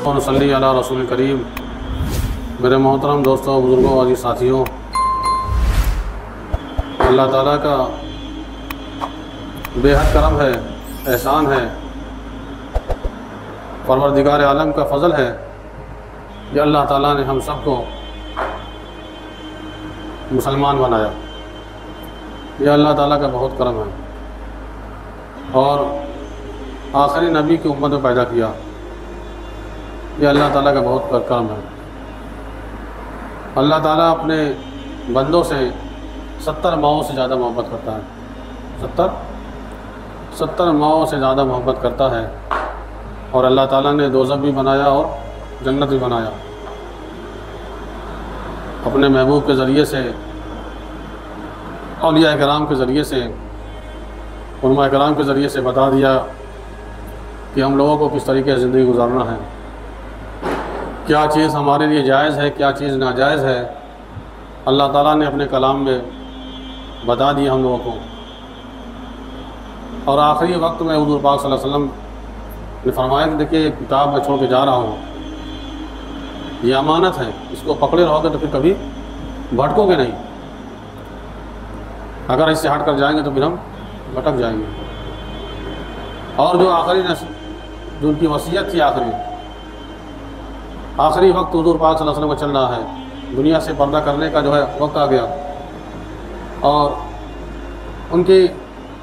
صلی علی رسول کریم۔ میرے محترم دوستوں، بزرگوں، عزیز ساتھیوں، اللہ تعالیٰ کا بے حد کرم ہے، احسان ہے، پروردگار عالم کا فضل ہے کہ اللہ تعالیٰ نے ہم سب کو مسلمان بنایا۔ یہ اللہ تعالیٰ کا بہت کرم ہے، اور آخری نبی کی امت میں پیدا کیا، یہ اللہ تعالیٰ کا بہت کرم ہے۔ اللہ تعالیٰ اپنے بندوں سے 70 ماؤں سے زیادہ محبت کرتا ہے، 70 ماؤں سے زیادہ محبت کرتا ہے، اور اللہ تعالیٰ نے دوزخ بھی بنایا اور جنت بھی بنایا، اپنے محبوب کے ذریعے سے، اولیاء کرام کے ذریعے سے، علماء کرام کے ذریعے سے بتا دیا کہ ہم لوگوں کو کس طریقے سے زندگی گزارنا ہے، کیا چیز ہمارے لیے جائز ہے، کیا چیز ناجائز ہے۔ اللہ تعالیٰ نے اپنے کلام میں بتا دیا ہم لوگوں کو، اور آخری وقت میں حضور پاک صلی اللہ علیہ وسلم نے فرمایا کہ دیکھیے ایک کتاب میں چھوڑ کے جا رہا ہوں، یہ امانت ہے، اس کو پکڑے رہو گے تو پھر کبھی بھٹکو گے نہیں، اگر اس سے ہٹ کر جائیں گے تو پھر ہم بھٹک جائیں گے۔ اور جو آخری جو ان کی وصیت تھی، آخری وقت حضور پاک صلی اللہ علیہ وسلم کا چل رہا ہے، دنیا سے پردہ کرنے کا جو ہے وقت آ گیا، اور ان کی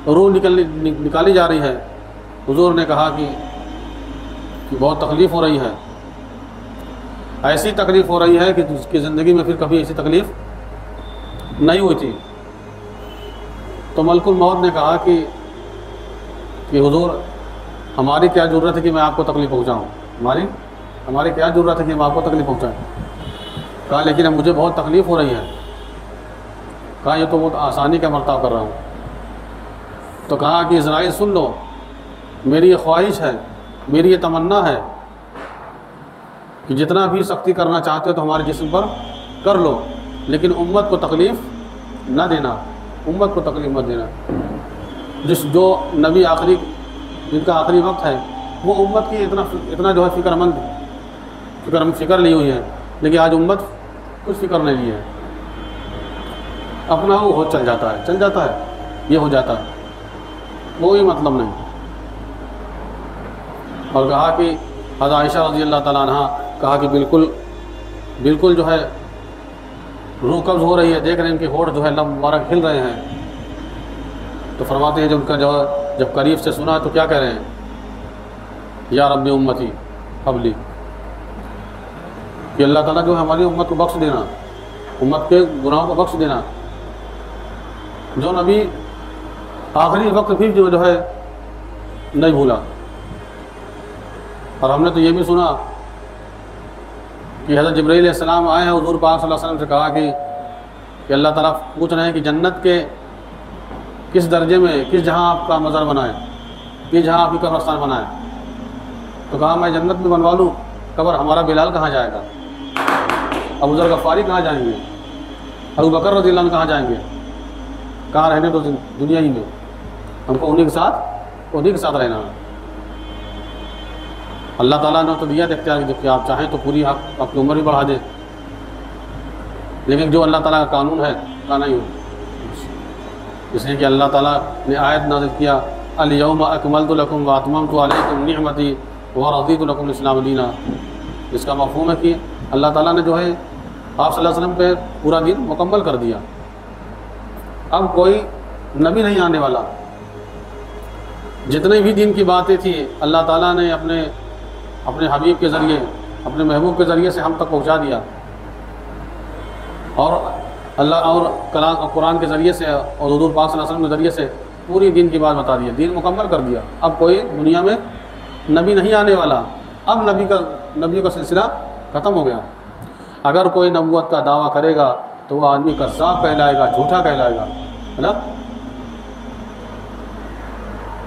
روح نکالی جا رہی ہے۔ حضور نے کہا کہ بہت تکلیف ہو رہی ہے، ایسی تکلیف ہو رہی ہے کہ اس کی زندگی میں پھر کبھی ایسی تکلیف نہیں ہوئی تھی۔ تو ملک الموت نے کہا کہ حضور ہماری کیا ضرورت ہے کہ میں آپ کو تکلیف پہنچاؤں، ہماری کیا ضرورت ہے کہ ہم آپ کو تکلیف پہنچائیں۔ کہا لیکن اب مجھے بہت تکلیف ہو رہی ہے۔ کہا یہ تو بہت آسانی کا مرتبہ کر رہا ہوں۔ تو کہا کہ اسرائیل سن لو، میری یہ خواہش ہے، میری یہ تمنا ہے کہ جتنا بھی سختی کرنا چاہتے ہو تو ہمارے جسم پر کر لو، لیکن امت کو تکلیف نہ دینا، امت کو تکلیف مت دینا۔ جو نبی آخری، جن کا آخری وقت ہے، وہ امت کی اتنا جو ہے فکر لی ہوئی ہے، لیکن آج امت کچھ فکر نہیں لی ہے، اپنا وہ چل جاتا ہے، یہ ہو جاتا ہے، کوئی مطلب نہیں۔ اور کہا کہ حضرت عائشہ رضی اللہ تعالیٰ عنہ کہا کہ بالکل جو ہے روح قبض ہو رہی ہے، دیکھ رہے ہیں ان کے ہونٹ جو ہے لب مبارک ہل رہے ہیں۔ تو فرماتے ہیں جب قریب سے سنا تو کیا کہہ رہے ہیں، یا رب امتی قبلی، کہ اللہ تعالیٰ جو ہے ہماری امت کو بخش دینا، امت کے گناہوں کو بخش دینا۔ جو نبی آخری وقت بھی جو ہے نہیں بھولا۔ اور ہم نے تو یہ بھی سنا کہ حضرت جبرائیل علیہ السلام آئے ہیں حضور پاک صلی اللہ علیہ وسلم سے، کہا کہ اللہ تعالیٰ پوچھ رہے ہیں کہ جنت کے کس درجے میں، کس جہاں آپ کا مزار بنائے، کس جہاں آپ کی قبرستان بنائے۔ تو کہا میں جنت میں بنوا لوں قبر، ہمارا بلال کہاں جائے گا، ابو ذر غفاری کہاں جائیں گے، ابو بکر رضی اللہ عنہ کہاں جائیں گے، کہاں رہنے تو دنیا ہی میں، ہم کو انہی کے ساتھ رہنا ہے۔ اللہ تعالیٰ نے تو دیا اختیار کہ آپ چاہیں تو پوری آپ کی عمر بھی بڑھا دیں، لیکن جو اللہ تعالیٰ کا قانون ہے کا نہیں ہو، اس لیے کہ اللہ تعالیٰ نے آیت نازل کیا، الیوم اکملت لکم واتممت علیکم نعمتی ورضیت لکم الاسلام دینا، جس کا مفہوم ہے کہ اللہ تعالیٰ نے جو ہے آپ صلی اللہ علیہ وسلم پہ پورا دین مکمل کر دیا، اب کوئی نبی نہیں آنے والا۔ جتنے بھی دین کی باتیں تھیں اللہ تعالیٰ نے اپنے حبیب کے ذریعے، اپنے محبوب کے ذریعے سے ہم تک پہنچا دیا، اور قرآن کے ذریعے سے اور حضور پاک صلی اللہ علیہ وسلم کے ذریعے سے پوری دین کی بات بتا دیا، دین مکمل کر دیا۔ اب کوئی دنیا میں نبی نہیں آنے والا، اب نبی کا سلسلہ ختم ہو گیا۔ اگر کوئی نبوت کا دعویٰ کرے گا تو وہ آدمی کذاب کہلائے گا، جھوٹا کہلائے گا، ہے نا۔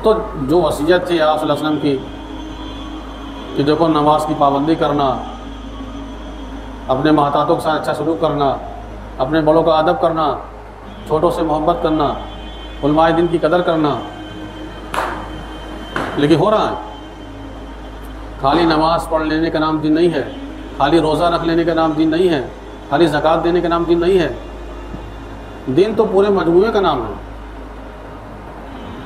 تو جو وصیت تھی آپ صلی اللہ علیہ وسلم کی کہ دیکھو نماز کی پابندی کرنا، اپنے محتاطوں کے ساتھ اچھا سلوک کرنا، اپنے بڑوں کا ادب کرنا، چھوٹوں سے محبت کرنا، علماء دین کی قدر کرنا، لیکن ہو رہا ہے۔ خالی نماز پڑھ لینے کا نام دین نہیں ہے، خالی روزہ رکھ لینے کا نام دین نہیں ہے، خالی زکوٰۃ دینے کا نام دین نہیں ہے۔ دین تو پورے مجموعے کا نام ہے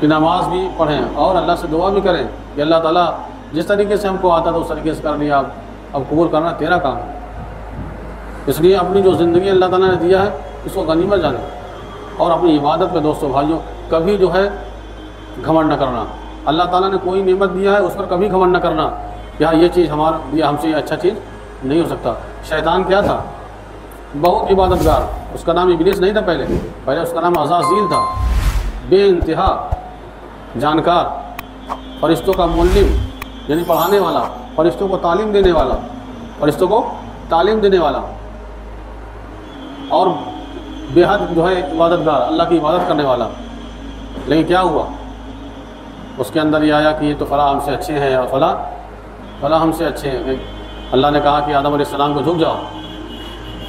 کہ نماز بھی پڑھیں اور اللہ سے دعا بھی کریں کہ اللہ تعالیٰ جس طریقے سے ہم کو آتا تھا اس طریقے سے کر لیا، اب قبول کرنا تیرا کام ہے۔ اس لیے اپنی جو زندگی اللہ تعالیٰ نے دیا ہے اس کو غنیمت جانے اور اپنی عبادت میں دوستوں بھائیوں کبھی جو ہے گھمنڈ نہ کرنا۔ اللہ تعالیٰ نے کوئی نعمت دیا ہے اس پر کبھی گھمنڈ نہ کرنا کہ ہاں یہ چیز ہمارا دیا، ہم سے یہ اچھا چیز نہیں ہو سکتا۔ شیطان کیا تھا؟ بہت عبادت گار، اس کا نام ابلیس نہیں تھا، پہلے اس کا نام عزازیل تھا، بے انتہا جانکار، فرشتوں کا معلم یعنی پڑھانے والا، فرشتوں کو تعلیم دینے والا، فرشتوں کو تعلیم دینے والا، اور بے حد جو ہے عبادت گار، اللہ کی عبادت کرنے والا۔ لیکن کیا ہوا؟ اس کے اندر یہ آیا کہ یہ تو فلاں ہم سے اچھے ہیں اور فلاں ہم سے اچھے ہیں۔ اللہ نے کہا کہ آدم علیہ السلام کو جھک جاؤ،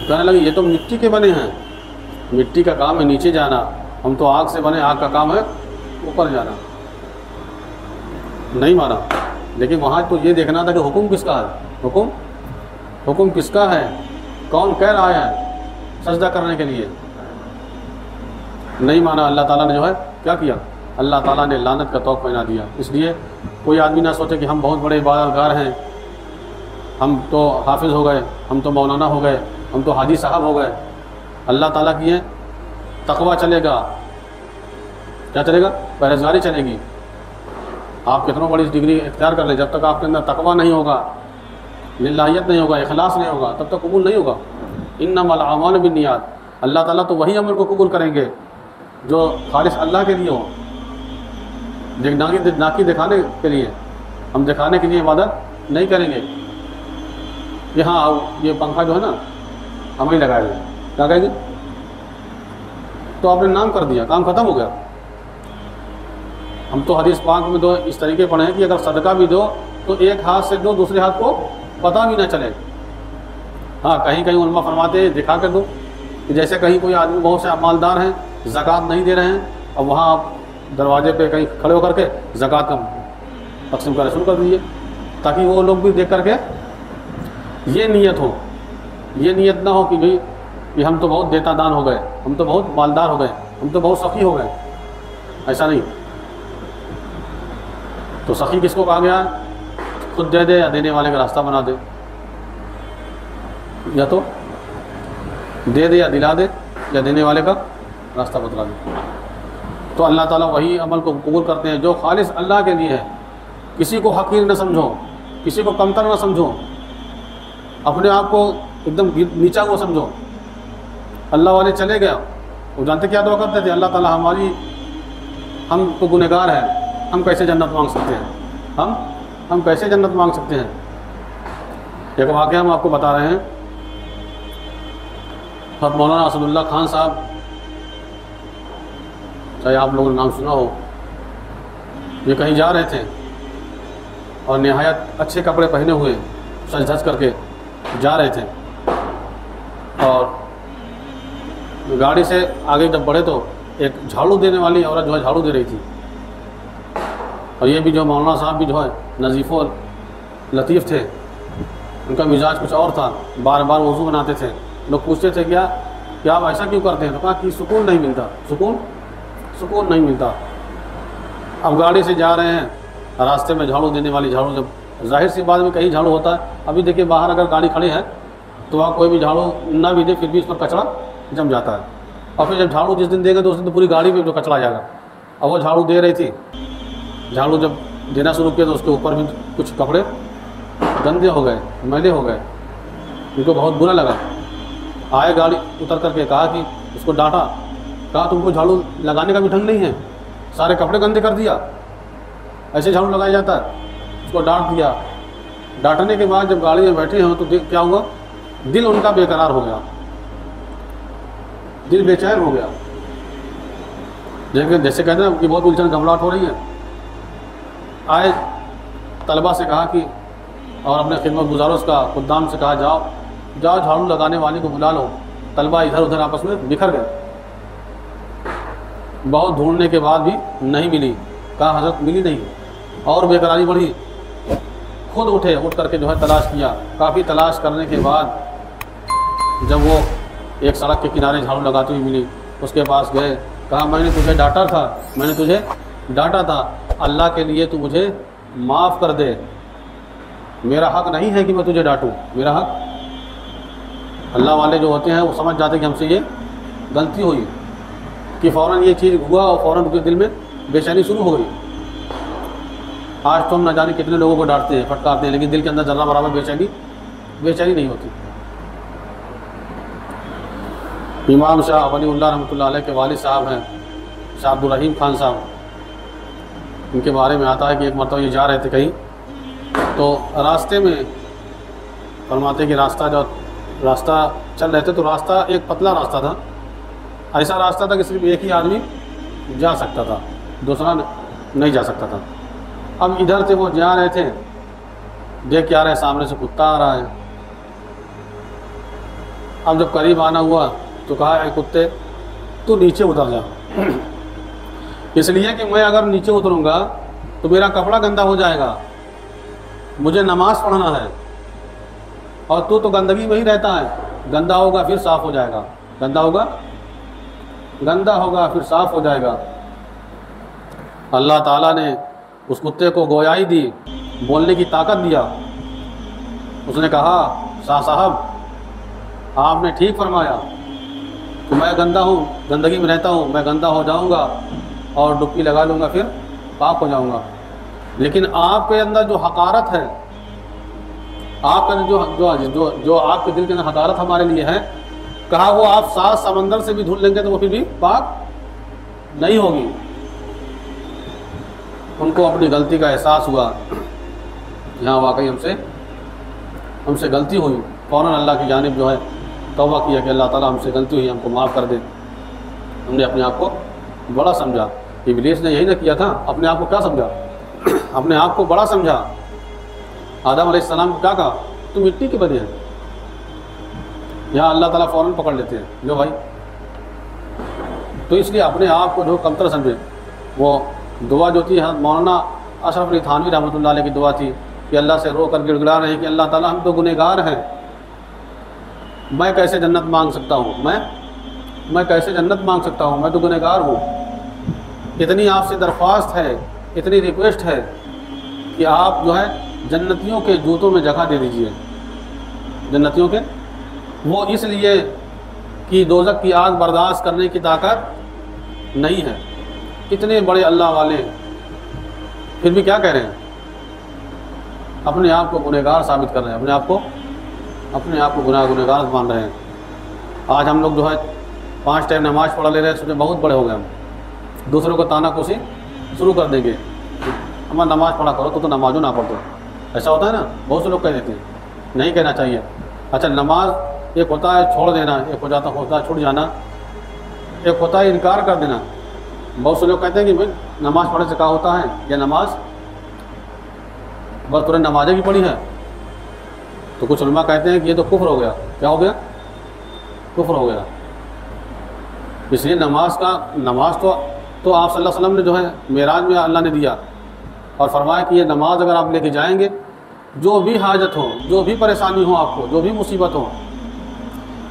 کہنے لگے یہ تو مٹی کے بنے ہیں، مٹی کا کام ہے نیچے جانا، ہم تو آگ سے بنے، آگ کا کام ہے اوپر جانا۔ نہیں مانا، لیکن وہاں تو یہ دیکھنا تھا کہ حکم کس کا ہے، حکم کس کا ہے، کون کہہ رہا ہے سجدہ کرنے کے لیے۔ نہیں مانا، اللہ تعالیٰ نے جو ہے کیا کیا؟ اللہ تعالیٰ نے لعنت کا طوق پہنا دیا۔ اس لیے کوئی آدمی نہ سوچے کہ ہم بہت بڑے عبادت گار ہیں، ہم تو حافظ ہو گئے، ہم تو مولانا ہو گئے، ہم تو حاجی صاحب ہو گئے۔ اللہ تعالیٰ کی ہے تقویٰ چلے گا، کیا چلے گا؟ پرہیزگاری چلے گی۔ آپ کتنوں بڑی ڈگری اختیار کر لیں، جب تک آپ کے اندر تقویٰ نہیں ہوگا، للہیت نہیں ہوگا، اخلاص نہیں ہوگا، تب تک قبول نہیں ہوگا۔ انما الاعمال بالنیات، اللہ تعالیٰ تو وہی عمل کو قبول کریں گے جو خالص اللہ کے لیے ہو، ناکی دکھانے کے لیے، ہم دکھانے کے لیے عبادت نہیں کریں گے کہ ہاں یہ پنکھا جو ہے نا ہم ہی لگائے گے، کیا کہیں گے؟ تو آپ نے نام کر دیا، کام ختم ہو گیا۔ ہم تو حدیث پاک میں دو اس طریقے پڑھے ہیں کہ اگر صدقہ بھی دو تو ایک ہاتھ سے دو، دوسرے ہاتھ کو پتہ بھی نہ چلے۔ ہاں کہیں علماء فرماتے ہیں دکھا کر دو، کہ جیسے کہیں کوئی آدمی بہت سے مالدار ہیں، زکوٰۃ نہیں دے رہے ہیں، اب وہاں آپ دروازے پہ کہیں کھڑے ہو کر کے زکوٰۃ کا تقسیم کرنا شروع کر دیجیے، تاکہ وہ لوگ بھی دیکھ کر کے یہ نیت ہو، یہ نیت نہ ہو کہ بھئی کہ ہم تو بہت دیتا دان ہو گئے، ہم تو بہت مالدار ہو گئے، ہم تو بہت سخی ہو گئے۔ ایسا نہیں۔ تو سخی کس کو کہا گیا ہے؟ خود دے دے یا دینے والے کا راستہ بنا دے، یا تو دے دے یا دلا دے یا دینے والے کا راستہ بتلا دے۔ تو اللہ تعالیٰ وہی عمل کو قبول کرتے ہیں جو خالص اللہ کے لیے ہے۔ کسی کو حقیر نہ سمجھو، کسی کو کمتر نہ سمجھو، اپنے آپ کو ایک دم نیچا ہوا سمجھو۔ اللہ والے چلے گئے، وہ جانتے کیا دعا کرتے تھے؟ اللہ تعالیٰ ہم تو گنہگار ہیں، ہم کیسے جنت مانگ سکتے ہیں، ہم کیسے جنت مانگ سکتے ہیں۔ ایک واقعہ ہم آپ کو بتا رہے ہیں، حضرت مولانا اسد اللہ خان صاحب، چاہے آپ لوگوں نے نام سنا ہو، یہ کہیں جا رہے تھے اور نہایت اچھے کپڑے پہنے ہوئے سج دھج کر کے جا رہے تھے، اور گاڑی سے آگے جب بڑھے تو ایک جھاڑو دینے والی عورت جو ہے جھاڑو دے رہی تھی، اور یہ بھی جو مولانا صاحب بھی جو ہے نظیف و لطیف تھے، ان کا مزاج کچھ اور تھا، بار بار وضو بناتے تھے۔ لوگ پوچھتے تھے کیا آپ ایسا کیوں کرتے ہیں؟ تو کہا کہ سکون نہیں ملتا، سکون نہیں ملتا۔ اب گاڑی سے جا رہے ہیں، راستے میں جھاڑو دینے والی جھاڑو، جب ظاہر سی بات میں کہیں جھاڑو ہوتا ہے، ابھی دیکھیے باہر اگر گاڑی کھڑی ہے تو وہاں کوئی بھی جھاڑو نہ بھی دے پھر بھی اس پر کچرا جم جاتا ہے، اور پھر جب جھاڑو جس دن دے گا تو اس دن تو پوری گاڑی پہ جو کچرا آ جائے گا۔ اب وہ جھاڑو دے رہی تھی، جھاڑو جب دینا شروع کیا تو اس کے اوپر بھی کچھ کپڑے گندے ہو گئے، میلے ہو گئے، ان کو بہت برا لگا۔ آئے گاڑی اتر کر کے کہا کہ اس کو ڈانٹا، کہا تم کو جھاڑو لگانے کا بھی ڈھنگ نہیں ہے، سارے کپڑے گندے کر دیا، ایسے جھاڑو لگایا جاتا ہے؟ اس کو ڈانٹ دیا۔ ڈانٹنے کے بعد جب گاڑی میں بیٹھے ہیں تو کیا ہوا؟ دل ان کا بے قرار ہو گیا، دل بے چین ہو گیا، جیسے کہتے ہیں کہ بہت الجھن گھبراہٹ ہو رہی ہے۔ آئے طلبہ سے کہا کہ، اور اپنے خدمت گزاروں کا خدام سے کہا جاؤ جھاڑو لگانے والے کو بلا لو۔ طلبہ ادھر ادھر آپس میں بکھر گئے، بہت ڈھونڈنے کے بعد بھی نہیں ملی، کہا حضرت ملی نہیں، اور بے قراری بڑھی، خود اٹھے، اٹھ کر کے جو ہے تلاش کیا. کافی تلاش کرنے کے بعد جب وہ ایک سڑک کے کنارے جھاڑو لگاتی ہوئی ملی، اس کے پاس گئے. کہا میں نے تجھے ڈانٹا تھا، میں نے تجھے ڈانٹا تھا، اللہ کے لیے تو مجھے معاف کر دے، میرا حق نہیں ہے کہ میں تجھے ڈانٹوں، میرا حق. اللہ والے جو ہوتے ہیں وہ سمجھ جاتے ہیں کہ ہم سے یہ غلطی ہوئی کہ فوراً یہ چیز ہوا اور فوراً ان کے دل میں بے چینی شروع ہو گئی. آج تو ہم نہ جانے کتنے لوگوں کو ڈانٹتے ہیں، پھٹکارتے ہیں، لیکن دل کے اندر ذرہ برابر بے چینی نہیں ہوتی. امام شاہ ولی اللہ رحمۃ اللہ علیہ کے والد صاحب ہیں شاہ عبد الرحیم خان صاحب. ان کے بارے میں آتا ہے کہ ایک مرتبہ یہ جا رہے تھے کہیں، تو راستے میں فرماتے کہ راستہ چل رہے تھے تو راستہ ایک پتلا راستہ تھا، ایسا راستہ تھا کہ صرف ایک ہی آدمی جا سکتا تھا، دوسرا نہیں جا سکتا تھا. اب ادھر سے وہ جا رہے تھے، دیکھ کے آ رہے سامنے سے کتا آ رہا ہے. اب جب قریب آنا ہوا تو کہا اے کتے تو نیچے اتر جا، اس لیے کہ میں اگر نیچے اتروں گا تو میرا کپڑا گندا ہو جائے گا، مجھے نماز پڑھنا ہے، اور تو گندگی میں ہی رہتا ہے، گندا ہوگا پھر صاف ہو جائے گا، گندا ہوگا پھر صاف ہو جائے گا. اللہ تعالیٰ نے اس کتے کو گویائی دی، بولنے کی طاقت دیا. اس نے کہا شاہ صاحب آپ نے ٹھیک فرمایا کہ میں گندا ہوں، گندگی میں رہتا ہوں، میں گندا ہو جاؤں گا اور ڈبکی لگا لوں گا پھر پاک ہو جاؤں گا، لیکن آپ کے اندر جو حقارت ہے، آپ کا جو آپ کے دل کے اندر حقارت ہمارے لیے ہے، کہا وہ آپ 7 سمندر سے بھی دھل لیں گے تو وہ پھر بھی پاک نہیں ہوگی. ان کو اپنی غلطی کا احساس ہوا، یہاں واقعی ہم سے غلطی ہوئی. فوراً اللہ کی جانب جو ہے توبہ کیا کہ اللہ تعالیٰ ہم سے غلطی ہوئی، ہم کو معاف کر دے. ہم نے اپنے آپ کو بڑا سمجھا. ابلیس نے یہی نہ کیا تھا، اپنے آپ کو کیا سمجھا؟ اپنے آپ کو بڑا سمجھا. آدم علیہ السلام کو کیا کہا؟ تو مٹی کے بنے ہیں. یہاں اللہ تعالیٰ فوراً پکڑ لیتے ہیں جو بھائی. تو اس لیے اپنے آپ کو جو کمتر سمجھے. وہ دعا جو تھی مولانا اشرف علی تھانوی رحمۃ اللہ علیہ کی دعا تھی کہ اللہ سے رو کر گڑ گڑا رہے ہیں کہ اللہ تعالیٰ ہم تو گنہگار ہیں، میں کیسے جنت مانگ سکتا ہوں، میں کیسے جنت مانگ سکتا ہوں، میں تو گنہگار ہوں. اتنی آپ سے درخواست ہے، اتنی ریکویسٹ ہے کہ آپ جو ہے جنتیوں کے جوتوں میں جگہ دے دیجئے. جنتیوں کے وہ اس لیے کہ دوزخ کی آگ برداشت کرنے کی طاقت نہیں ہے. اتنے بڑے اللہ والے پھر بھی کیا کہہ رہے ہیں؟ اپنے آپ کو گنہگار ثابت کر رہے ہیں، اپنے آپ کو گنہگار مان رہے ہیں. آج ہم لوگ جو ہے 5 ٹائم نماز پڑھا لے رہے ہیں، سوچے بہت بڑے ہو گئے، ہم دوسروں کو تانا کوسی شروع کر دیں گے. ہمارا نماز پڑھا کرو تو نمازوں نہ پڑھ دو. ایسا ہوتا ہے نا، بہت سے لوگ کہہ دیتے ہیں. نہیں کہنا چاہیے. اچھا نماز ایک ہوتا ہے چھوڑ دینا، ایک ہوتا ہے چھوٹ جانا، ایک ہوتا ہے انکار کر دینا. بہت سے لوگ کہتے ہیں کہ بھائی نماز پڑھنے سے کیا ہوتا ہے، یا نماز بس تورے نمازیں بھی پڑھی ہے. تو کچھ علماء کہتے ہیں کہ یہ تو کفر ہو گیا. کیا ہو گیا؟ کفر ہو گیا. اس لیے نماز تو آپ صلی اللہ علیہ وسلم نے جو ہے معراج میں اللہ نے دیا اور فرمایا کہ یہ نماز اگر آپ لے کے جائیں گے، جو بھی حاجت ہو، جو بھی پریشانی ہو، آپ کو جو بھی مصیبت ہو،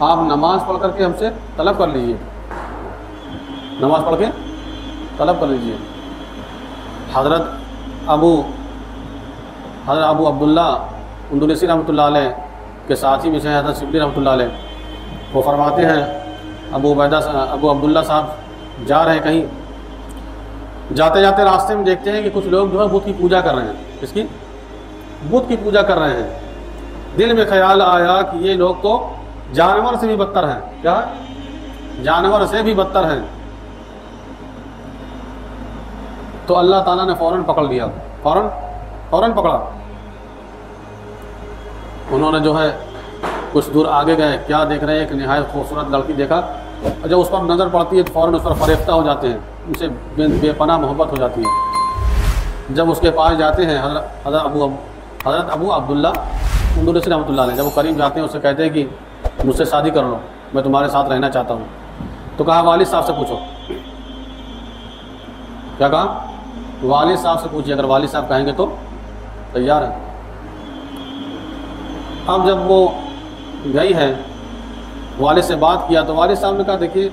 آپ نماز پڑھ کر کے ہم سے طلب کر لیجئے. نماز پڑھ کے طلب کر لیجئے. حضرت ابو عبداللہ اندلسی رحمۃ اللہ علیہ کے ساتھی میں سے حضرت شبلی رحمۃ اللہ علیہ، وہ فرماتے ہیں ابو عبداللہ صاحب جا رہے ہیں کہیں، جاتے جاتے راستے میں دیکھتے ہیں کہ کچھ لوگ جو ہے بت کی پوجا کر رہے ہیں. اس کی بت کی پوجا کر رہے ہیں. دل میں خیال آیا کہ یہ لوگ تو جانور سے بھی بدتر ہیں. کیا؟ جانور سے بھی بدتر ہیں. تو اللہ تعالیٰ نے فوراً پکڑ لیا، فوراً پکڑا. انہوں نے جو ہے کچھ دور آگے گئے، کیا دیکھ رہے ہیں؟ ایک نہایت خوبصورت لڑکی دیکھا. جب اس پر نظر پڑتی ہے تو فوراً اس پر فریفتہ ہو جاتے ہیں، ان سے بے پناہ محبت ہو جاتی ہے. جب اس کے پاس جاتے ہیں حضرت ابو عبداللہ اندلسی رحمۃ اللہ علیہ، جب وہ قریب جاتے ہیں، اس سے کہتے ہیں کہ مجھ سے شادی کر لو، میں تمہارے ساتھ رہنا چاہتا ہوں. تو کہا والد صاحب سے پوچھو. کیا کہا؟ والد صاحب سے پوچھیے، اگر والد صاحب کہیں گے تو تیار ہیں. اب جب وہ گئی ہے والد سے بات کیا تو والد صاحب نے کہا دیکھیے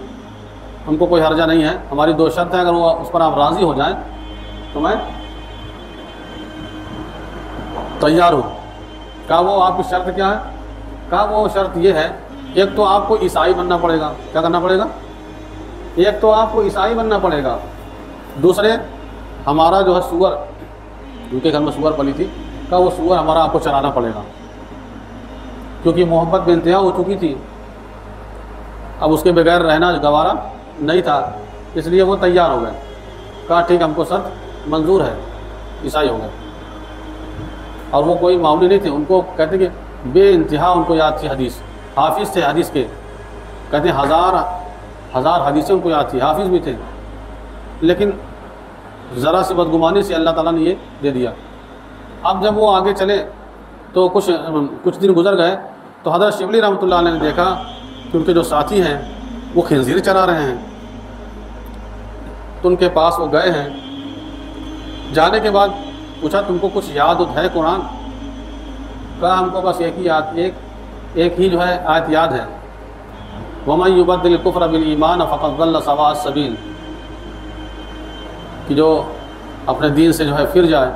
ہم کو کوئی حرجہ نہیں ہے، ہماری 2 شرط ہیں، اگر وہ اس پر آپ راضی ہو جائیں تو میں تیار ہوں۔ کہا وہ آپ کی شرط کیا ہے؟ کہا وہ شرط یہ ہے، ایک تو آپ کو عیسائی بننا پڑے گا۔ کیا کرنا پڑے گا؟ ایک تو آپ کو عیسائی بننا پڑے گا، دوسرے ہمارا جو ہے سور، ان کے گھر میں سور پلی تھی، کہا وہ سور ہمارا آپ کو چرانا پڑے گا، کیونکہ محبت بے انتہا ہو چکی تھی، اب اس کے بغیر رہنا گوارا نہیں تھا، اس لیے وہ تیار ہو گئے۔ کہا ٹھیک ہم کو شرط منظور ہے، عیسائی ہو گئے۔ اور وہ کوئی معمولی نہیں تھے، ان کو کہتے کہ بے انتہا ان کو یاد تھی حدیث، حافظ تھے حدیث کے، کہتے ہیں ہزار حدیثیں ان کو یاد تھی، حافظ بھی تھے، لیکن ذرا سی بدگمانی سے اللہ تعالیٰ نے یہ دے دیا۔ اب جب وہ آگے چلے تو کچھ دن گزر گئے تو حضرت شبلی رحمۃ اللہ علیہ نے دیکھا کہ ان کے جو ساتھی ہیں وہ خنزیر چرا رہے ہیں، تو ان کے پاس وہ گئے ہیں، جانے کے بعد پوچھا تم کو کچھ یاد ہے قرآن؟ کہا ہم کو بس ایک ہی جو ہے آیت یاد ہے، وَمَن يُبَدِّلِ الْكُفْرَ بِالْإِيمَانِ فَقَدْ ضَلَّ سَوَاءَ السَّبِيلِ، کہ جو اپنے دین سے جو ہے پھر جائے،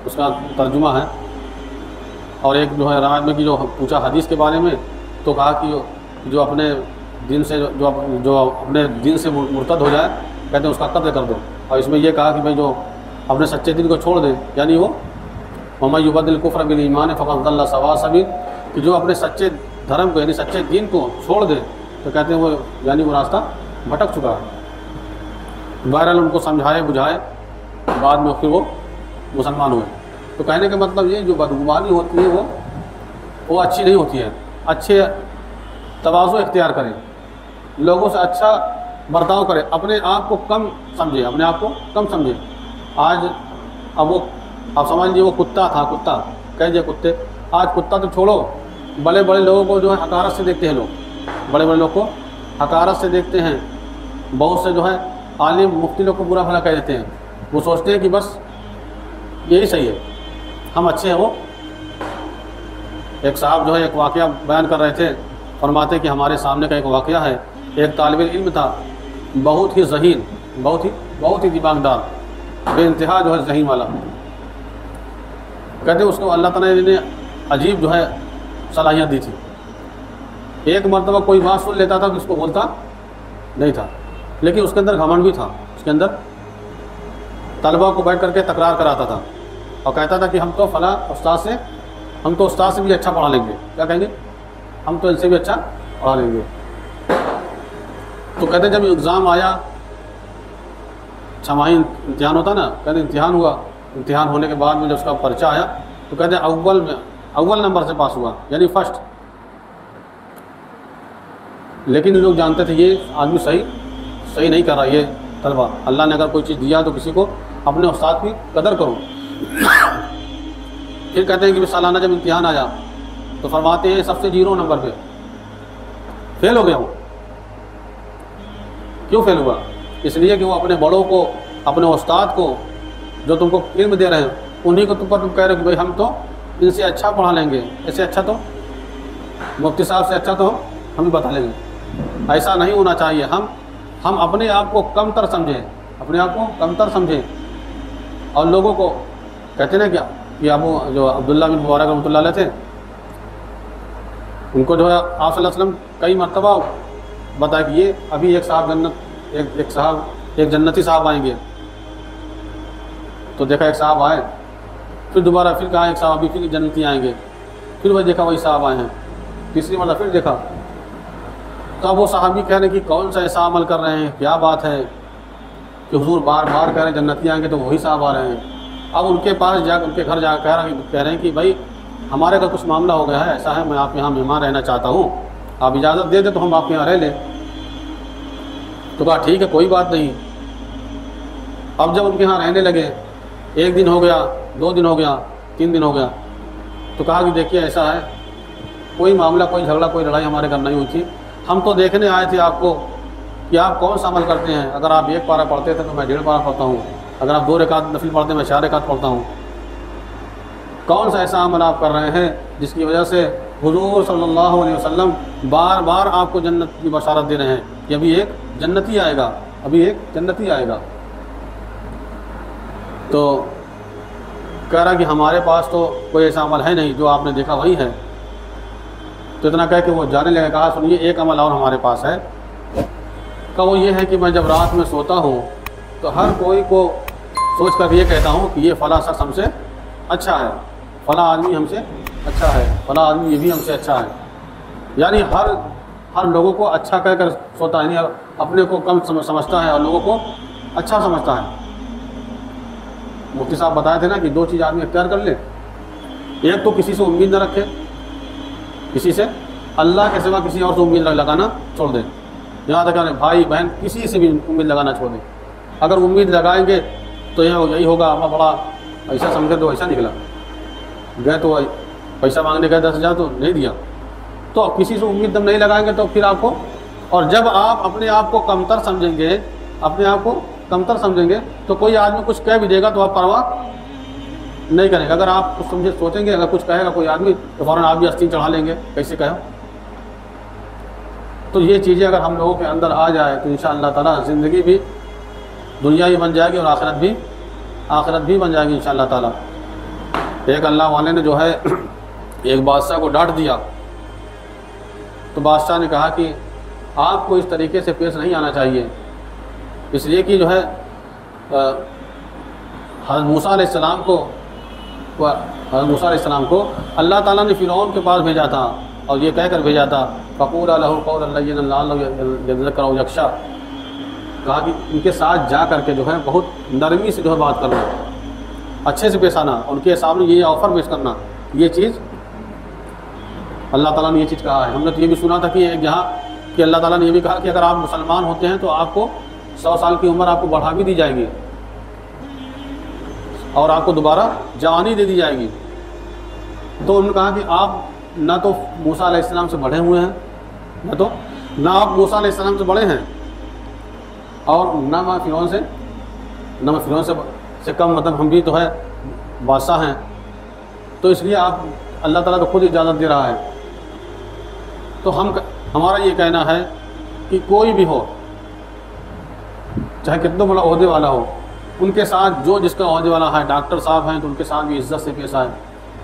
اس کا ترجمہ ہے۔ اور ایک جو ہے روایت میں کہ جو پوچھا حدیث کے بارے میں تو کہا کہ جو اپنے دین سے جو اپنے دین سے مرتد ہو جائے کہتے ہیں اس کا قتل کر دو، اور اس میں یہ کہا کہ بھائی جو اپنے سچے دین کو چھوڑ دے، یعنی وہ وَمَن يُبَدِّلِ الْكُفْرَ بِالْإِيمَانِ فَقَدْ ضَلَّ سَوَاءَ السَّبِيلِ، کہ جو اپنے سچے دھرم کو یعنی سچے دین کو چھوڑ دے تو کہتے ہیں وہ یعنی وہ راستہ بھٹک چکا ہے۔ بہرحال ان کو سمجھائے بجھائے، بعد میں پھر وہ مسلمان ہوئے۔ تو کہنے کا مطلب یہ جو بدگمانی ہوتی ہے وہ اچھی نہیں ہوتی ہے، اچھے تواضع اختیار کریں، لوگوں سے اچھا برتاؤ کریں، اپنے آپ کو کم سمجھے۔ آج اب وہ آپ سمجھ لیجیے وہ کتا تھا، کتا کہہ دیے کتے، آج کتا تو چھوڑو، بڑے بڑے لوگوں کو جو ہے حقارت سے دیکھتے ہیں لوگ، بڑے بڑے لوگ کو حقارت سے دیکھتے ہیں، بہت سے جو ہے عالم مفتی لوگ کو برا بھلا کہہ دیتے ہیں، وہ سوچتے ہیں کہ بس یہی صحیح ہے، ہم اچھے ہیں۔ وہ ایک صاحب جو ہے ایک واقعہ بیان کر رہے تھے، فرماتے کہ ہمارے سامنے کا ایک واقعہ ہے، ایک طالب علم تھا، بہت ہی ذہین، بہت ہی دماغدار، بے انتہا جو ہے ذہین والا، کہتے اس کو اللہ تعالیٰ نے عجیب جو ہے صلاحیت دی تھی، ایک مرتبہ کوئی بات سن لیتا تھا تو اس کو بولتا نہیں تھا، لیکن اس کے اندر گھمنڈ بھی تھا، اس کے اندر طلبہ کو بیٹھ کر کے تکرار کراتا تھا اور کہتا تھا کہ ہم تو فلاں استاد سے بھی اچھا پڑھا لیں گے، کیا کہیں گے، ہم تو ان سے بھی اچھا پڑھا لیں گے۔ تو کہتے جب ایگزام آیا، چھماہی امتحان ہوتا نا، کہتے امتحان ہوا، امتحان ہونے کے بعد میں جب اس کا پرچہ آیا تو کہتے اول نمبر سے پاس ہوا، یعنی فرسٹ۔ لیکن لوگ جانتے تھے یہ آدمی صحیح نہیں کر رہا، یہ طلبہ، اللہ نے اگر کوئی چیز دیا تو کسی کو اپنے استاد کی قدر کرو۔ پھر کہتے ہیں کہ سالانہ جب امتحان آیا تو فرماتے ہیں سب سے 0 نمبر پہ فیل ہو گیا۔ وہ کیوں فیل ہوا؟ اس لیے کہ وہ اپنے بڑوں کو، اپنے استاد کو جو تم کو علم دے رہے ہیں انہیں کو تم کہہ رہے ہو کہ بھائی ہم تو ان سے اچھا پڑھا لیں گے، ایسے اچھا تو مفتی صاحب سے اچھا تو ہم بتا لیں گے۔ ایسا نہیں ہونا چاہیے، ہم اپنے آپ کو کم تر سمجھیں، اور لوگوں کو کہتے ہیں کیا کہ ابو جو عبداللہ بن مبارک رحمۃ اللہ علیہ تھے، ان کو جو ہے آپ صلی اللہ علیہ وسلم کئی مرتبہ بتایا کہ یہ ابھی ایک جنتی صاحب آئیں گے، تو دیکھا ایک صاحب آئے، پھر دوبارہ پھر کہا ایک صاحب ابھی پھر جنتی آئیں گے، پھر وہ دیکھا وہی صاحب آئے ہیں، تیسری مرتبہ پھر دیکھا، تو اب وہ صحابی کہہ رہے ہیں کہ کون سا ایسا عمل کر رہے ہیں، کیا بات ہے کہ حضور بار بار کہہ رہے ہیں جنتی آئیں گے تو وہی صاحب آ رہے ہیں۔ اب ان کے پاس جا کے ان کے گھر جا کر کہہ رہے ہیں کہ بھائی ہمارے کا کچھ معاملہ ہو گیا ہے، ایسا ہے میں آپ یہاں مہمان رہنا چاہتا ہوں، آپ اجازت دے دیں تو ہم آپ کے یہاں رہ لیں۔ تو کہا ٹھیک ہے کوئی بات نہیں۔ اب جب ان کے یہاں رہنے لگے، 1 دن ہو گیا، 2 دن ہو گیا، 3 دن ہو گیا، تو کہا کہ دیکھیے ایسا ہے، کوئی معاملہ، کوئی جھگڑا، کوئی لڑائی ہمارے گھر نہیں ہوئی تھی، ہم تو دیکھنے آئے تھے آپ کو کہ آپ کون سا عمل کرتے ہیں، اگر آپ 1 پارہ پڑھتے تھے تو میں 1.5 پارہ پڑھتا ہوں، اگر آپ 2 رکعت نفل پڑھتے ہیں میں 4 رکعت پڑھتا ہوں۔ کون سا ایسا عمل آپ کر رہے ہیں جس کی وجہ سے حضور صلی اللہ علیہ وسلم بار بار آپ کو جنت کی بشارت دے رہے ہیں کہ ابھی ایک جنتی آئے گا، ابھی ایک جنتی آئے گا؟ تو کہہ رہا کہ ہمارے پاس تو کوئی ایسا عمل ہے نہیں، جو آپ نے دیکھا وہی ہے۔ تو اتنا کہہ کہ وہ جانے لگا، کہا سنیے ایک عمل اور ہمارے پاس ہے، کہ وہ یہ ہے کہ میں جب رات میں سوتا ہوں تو ہر کوئی کو سوچ کر یہ کہتا ہوں کہ یہ فلاں شخص ہم سے اچھا ہے، فلاں آدمی ہم سے اچھا ہے، فلاں آدمی یہ بھی ہم سے اچھا ہے، یعنی ہر لوگوں کو اچھا کہہ کر سوتا ہے، یعنی اپنے کو کم سمجھتا ہے اور لوگوں کو اچھا سمجھتا ہے۔ مفتی صاحب بتائے تھے نا کہ دو چیز آدمی اختیار کر لے، ایک تو کسی سے امید نہ رکھے، کسی سے اللہ کے سوا کسی اور سے امید لگانا چھوڑ دیں، یہاں تک کہ بھائی بہن کسی سے بھی امید لگانا چھوڑ دیں۔ اگر امید لگائیں گے تو یہی ہوگا، اپنا بڑا ایسا سمجھے تو ایسا نکلا، گئے تو پیسہ مانگنے گئے 10,000 تو نہیں دیا، تو کسی سے امید جب نہیں لگائیں گے تو پھر آپ کو، اور جب آپ اپنے آپ کو کمتر سمجھیں گے، اپنے آپ کو کمتر سمجھیں گے تو کوئی آدمی کچھ کہہ بھی دے گا تو آپ پرواہ نہیں کریں گے۔ اگر آپ کچھ سمجھے سوچیں گے، اگر کچھ کہے گا کوئی آدمی تو فوراً آپ بھی آستین چڑھا لیں گے، کیسے کہو۔ تو یہ چیزیں اگر ہم لوگوں کے اندر آ جائے تو انشاءاللہ تعالیٰ زندگی بھی دنیا ہی بن جائے گی اور آخرت بھی بن جائے گی انشاءاللہ تعالیٰ۔ ایک اللہ والے نے جو ہے ایک بادشاہ کو ڈانٹ دیا، تو بادشاہ نے کہا کہ آپ کو اس طریقے سے پیش نہیں آنا چاہیے، اس لیے کہ جو ہے حضرت موسیٰ علیہ السلام کو اللہ تعالیٰ نے فرعون کے پاس بھیجا تھا اور یہ کہہ کر بھیجا تھا فَقُولَا لَهُ قَوْلًا لَيِّنًا لَعَلَّهُ يَتَذَكَّرُ أَوْ يَخْشَىٰ، کہا کہ ان کے ساتھ جا کر کے جو ہے بہت نرمی سے جو ہے بات کرنا، اچھے سے پیش آنا، ان کے سامنے یہ آفر پیش کرنا، یہ چیز اللہ تعالیٰ نے یہ چیز کہا ہے۔ ہم نے تو یہ بھی سنا تھا کہ یہاں کہ اللہ تعالیٰ نے یہ بھی کہا کہ اگر آپ مسلمان ہوتے ہیں تو آپ کو 100 سال کی عمر آپ کو بڑھا بھی دی جائے گی اور آپ کو دوبارہ جوانی دے دی جائے گی۔ تو انہوں نے کہا کہ آپ نہ تو موسیٰ علیہ السلام سے بڑھے ہوئے ہیں، نہ آپ موسیٰ علیہ السلام سے بڑے ہیں، اور نہ میں فرعون سے کم، مطلب ہم بھی تو ہے بادشاہ ہیں، تو اس لیے آپ اللہ تعالیٰ تو خود اجازت دے رہا ہے۔ تو ہمارا یہ کہنا ہے کہ کوئی بھی ہو، چاہے کتنا بڑا عہدے والا ہو، ان کے ساتھ جو جس کا عہدے والا ہے، ڈاکٹر صاحب ہیں تو ان کے ساتھ بھی عزت سے پیش آئے،